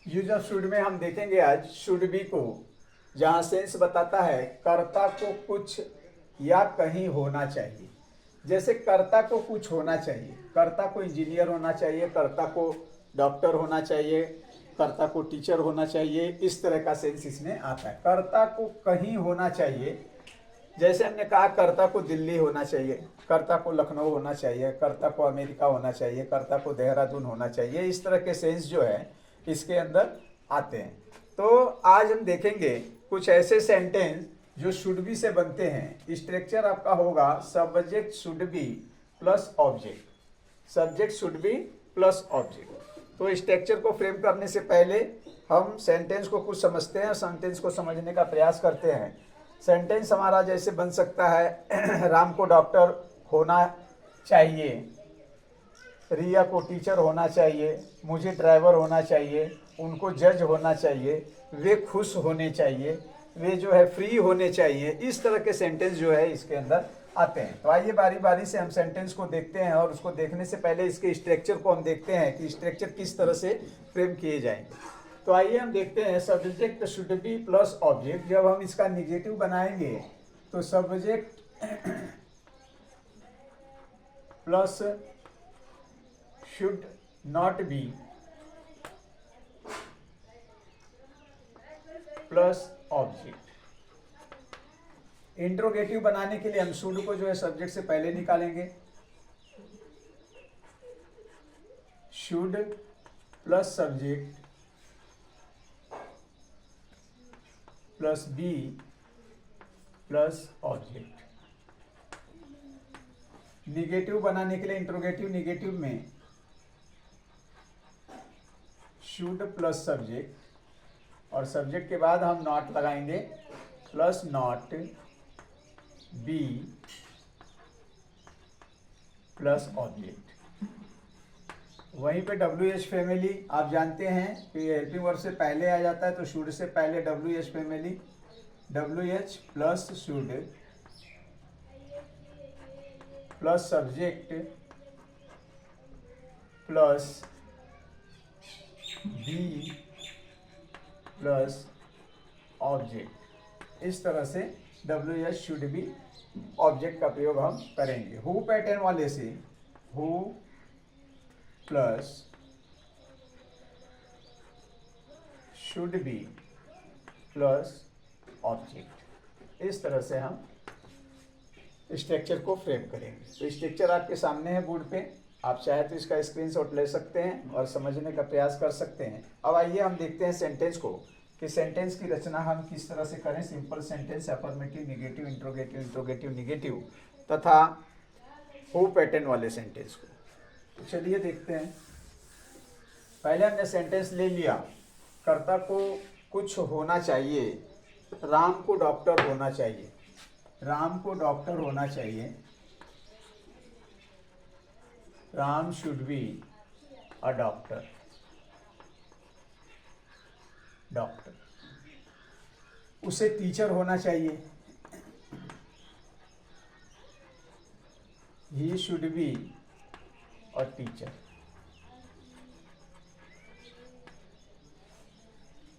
Use of should में हम देखेंगे आज शुड बी को, जहां सेंस बताता है कर्ता को कुछ या कहीं होना चाहिए। जैसे कर्ता को कुछ होना चाहिए, कर्ता को इंजीनियर होना चाहिए, कर्ता को डॉक्टर होना चाहिए, कर्ता को टीचर होना चाहिए, इस तरह का सेंस इसमें आता है। कर्ता को कहीं होना चाहिए, जैसे हमने कहा कर्ता को दिल्ली होना चाहिए, कर्ता को लखनऊ होना चाहिए, कर्ता को अमेरिका होना चाहिए, कर्ता को देहरादून होना चाहिए, इस तरह के सेंस जो है इसके अंदर आते हैं। तो आज हम देखेंगे कुछ ऐसे सेंटेंस जो शुड बी से बनते हैं। स्ट्रक्चर आपका होगा subject should be plus object, subject should be plus object. तो स्ट्रक्चर को फ्रेम करने से पहले हम सेंटेंस को कुछ समझते हैं और सेंटेंस को समझने का प्रयास करते हैं। सेंटेंस हमारा जैसे बन सकता है राम को डॉक्टर होना चाहिए, रिया को टीचर होना चाहिए, मुझे ड्राइवर होना चाहिए, उनको जज होना चाहिए, वे खुश होने चाहिए, वे जो है फ्री होने चाहिए। इस तरह के सेंटेंस जो है इसके अंदर आते हैं। तो आइए बारी बारी से हम सेंटेंस को देखते हैं और उसको देखने से पहले इसके स्ट्रक्चर को हम देखते हैं कि स्ट्रक्चर किस तरह से फ्रेम किए जाएंगे। तो आइए हम देखते हैं subject should be plus object. जब हम इसका निगेटिव बनाएंगे तो subject plus should not be plus object. Interrogative बनाने के लिए हम शुड को जो है सब्जेक्ट से पहले निकालेंगे, should plus subject plus be plus object. Negative बनाने के लिए इंट्रोगेटिव निगेटिव में शुड प्लस सब्जेक्ट और सब्जेक्ट के बाद हम नॉट लगाएंगे, plus not be plus object. वहीं पे डब्ल्यू एच फैमिली आप जानते हैं कि हेल्पिंग वर्ब से पहले आ जाता है, तो शुड से पहले W H family, W H plus should plus subject plus be plus object. इस तरह से W H should be object का प्रयोग हम करेंगे। हु पैटर्न वाले से who plus should be plus object. इस तरह से हम स्ट्रक्चर को फ्रेम करेंगे। तो स्ट्रक्चर आपके सामने है बोर्ड पे, आप चाहे तो इसका स्क्रीनशॉट ले सकते हैं और समझने का प्रयास कर सकते हैं। अब आइए हम देखते हैं सेंटेंस को कि सेंटेंस की रचना हम किस तरह से करें। Simple sentence, affirmative, negative, interrogative, interrogative, negative तथा हु पैटर्न वाले सेंटेंस को। तो चलिए देखते हैं। पहले हमने सेंटेंस ले लिया, कर्ता को कुछ होना चाहिए, राम को डॉक्टर होना चाहिए, राम को डॉक्टर होना चाहिए, Ram should be a doctor, doctor. उसे टीचर होना चाहिए, he should be a teacher.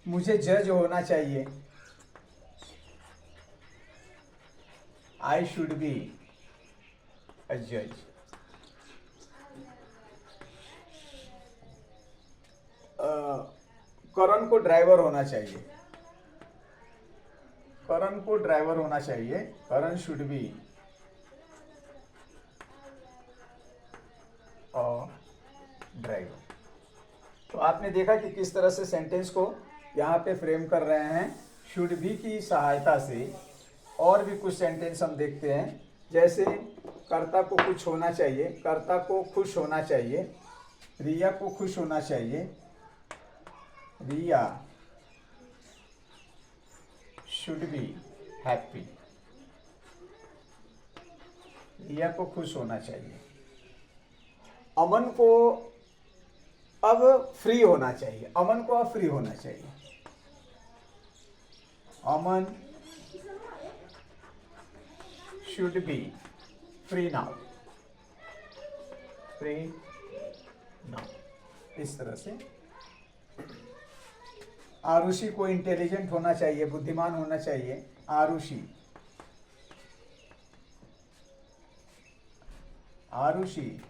मुझे जज होना चाहिए, आई शुड बी अ जज। करण को ड्राइवर होना चाहिए, करण को ड्राइवर होना चाहिए, करण शुड बी अ ड्राइवर। तो आपने देखा कि किस तरह से सेंटेंस को यहाँ पे फ्रेम कर रहे हैं शुड बी की सहायता से। और भी कुछ सेंटेंस हम देखते हैं, जैसे कर्ता को कुछ होना चाहिए, कर्ता को खुश होना चाहिए, रिया को खुश होना चाहिए, रिया शुड बी हैप्पी, रिया को खुश होना चाहिए। अमन को अब फ्री होना चाहिए, अमन को अब फ्री होना चाहिए, अमन should be free now, free now। इस तरह से आरुषि को इंटेलिजेंट होना चाहिए, बुद्धिमान होना चाहिए। Aarushi, Aarushi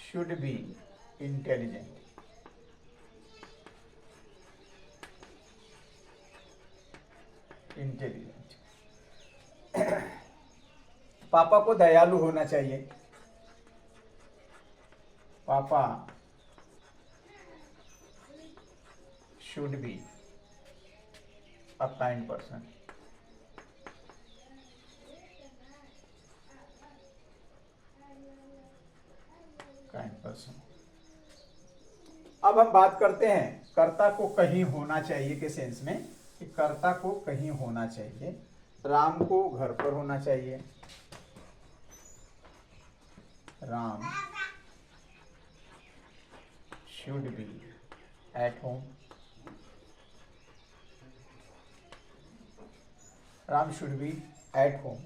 should be intelligent. Intelligent. पापा को दयालु होना चाहिए। पापा should be a kind person. Kind person. अब हम बात करते हैं कर्ता को कहीं होना चाहिए के सेंस में, कि कर्ता को कहीं होना चाहिए। राम को घर पर होना चाहिए। Ram should be at home. Ram should be at home.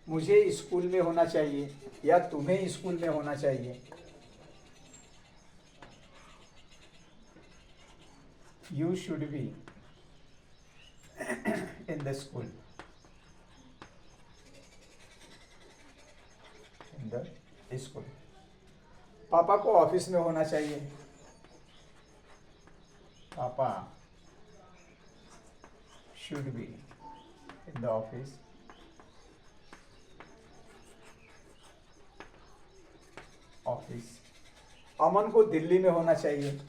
मुझे स्कूल में होना चाहिए या तुम्हें स्कूल में होना चाहिए। You should be in the school. In the school. पापा को ऑफिस में होना चाहिए। पापा should be in the office. Office. Aman को दिल्ली में होना चाहिए।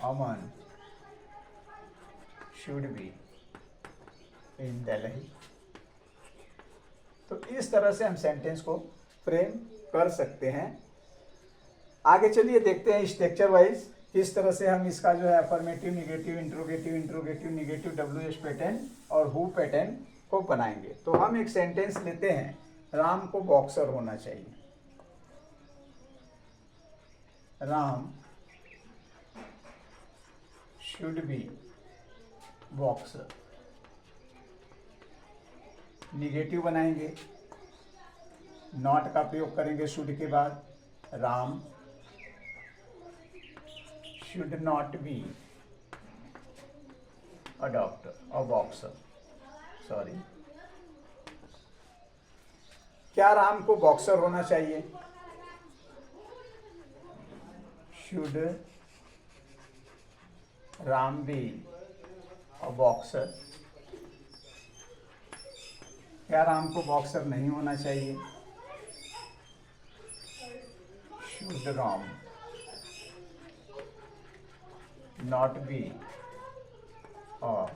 अमन should be in Delhi. तो इस तरह से हम सेंटेंस को फ्रेम कर सकते हैं। आगे चलिए देखते हैं स्ट्रक्चर वाइज किस तरह से हम इसका जो है affirmative, negative, interrogative, interrogative, negative, WH pattern और हु पैटर्न को बनाएंगे। तो हम एक सेंटेंस लेते हैं, राम को बॉक्सर होना चाहिए। Ram should be boxer. Negative बनाएंगे, नॉट का प्रयोग करेंगे शुड के बाद। Ram should not be a doctor or boxer. Sorry, क्या राम को बॉक्सर होना चाहिए? Should Ram be a boxer. क्या राम को बॉक्सर नहीं होना चाहिए? Should Ram not be a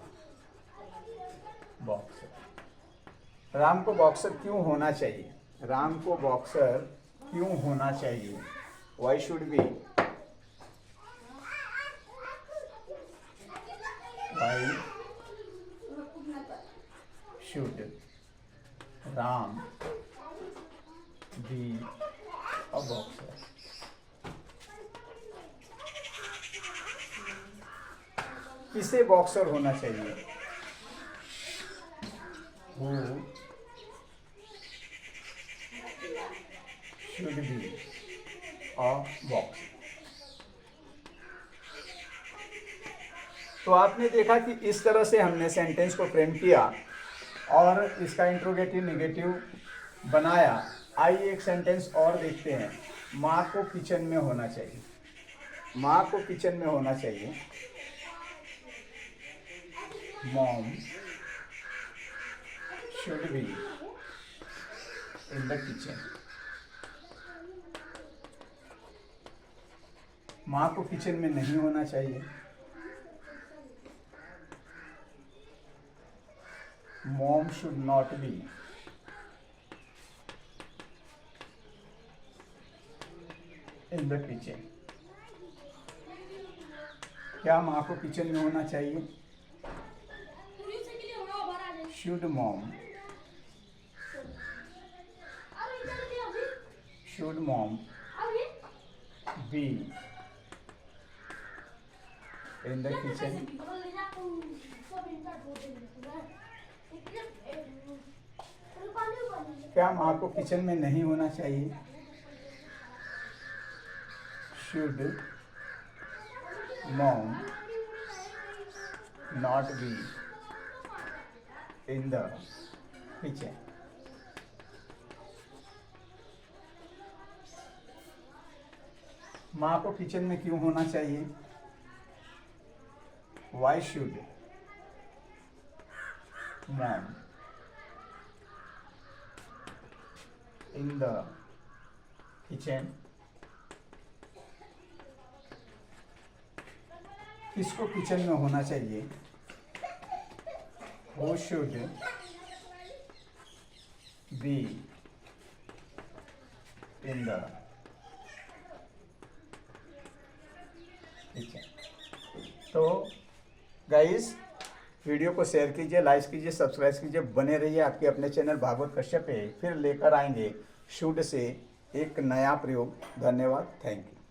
boxer. Ram को बॉक्सर क्यों होना चाहिए? राम को बॉक्सर क्यों होना चाहिए? Why should be, why should Ram be a boxer. किसे बॉक्सर होना चाहिए? Who should be a boxer? तो आपने देखा कि इस तरह से हमने सेंटेंस को फ्रेम किया और इसका इंट्रोगेटिव, निगेटिव बनाया। आइए एक सेंटेंस और देखते हैं। माँ को किचन में होना चाहिए। माँ को किचन में होना चाहिए। Mom should be in the kitchen. माँ को किचन में नहीं होना चाहिए। Mom should not be in the kitchen. क्या माँ को किचन में होना चाहिए? Should mom be in the kitchen? क्या माँ को किचन में नहीं होना चाहिए? Should mom not be in the kitchen. माँ को किचन में क्यों होना चाहिए? Why should mom in the kitchen? किसको किचन में होना चाहिए? Who should be in the kitchen? तो गाइस, वीडियो को शेयर कीजिए, लाइक कीजिए, सब्सक्राइब कीजिए, बने रहिए आपके अपने चैनल भागवत कश्यप पे। फिर लेकर आएंगे शुड से एक नया प्रयोग। धन्यवाद, थैंक यू।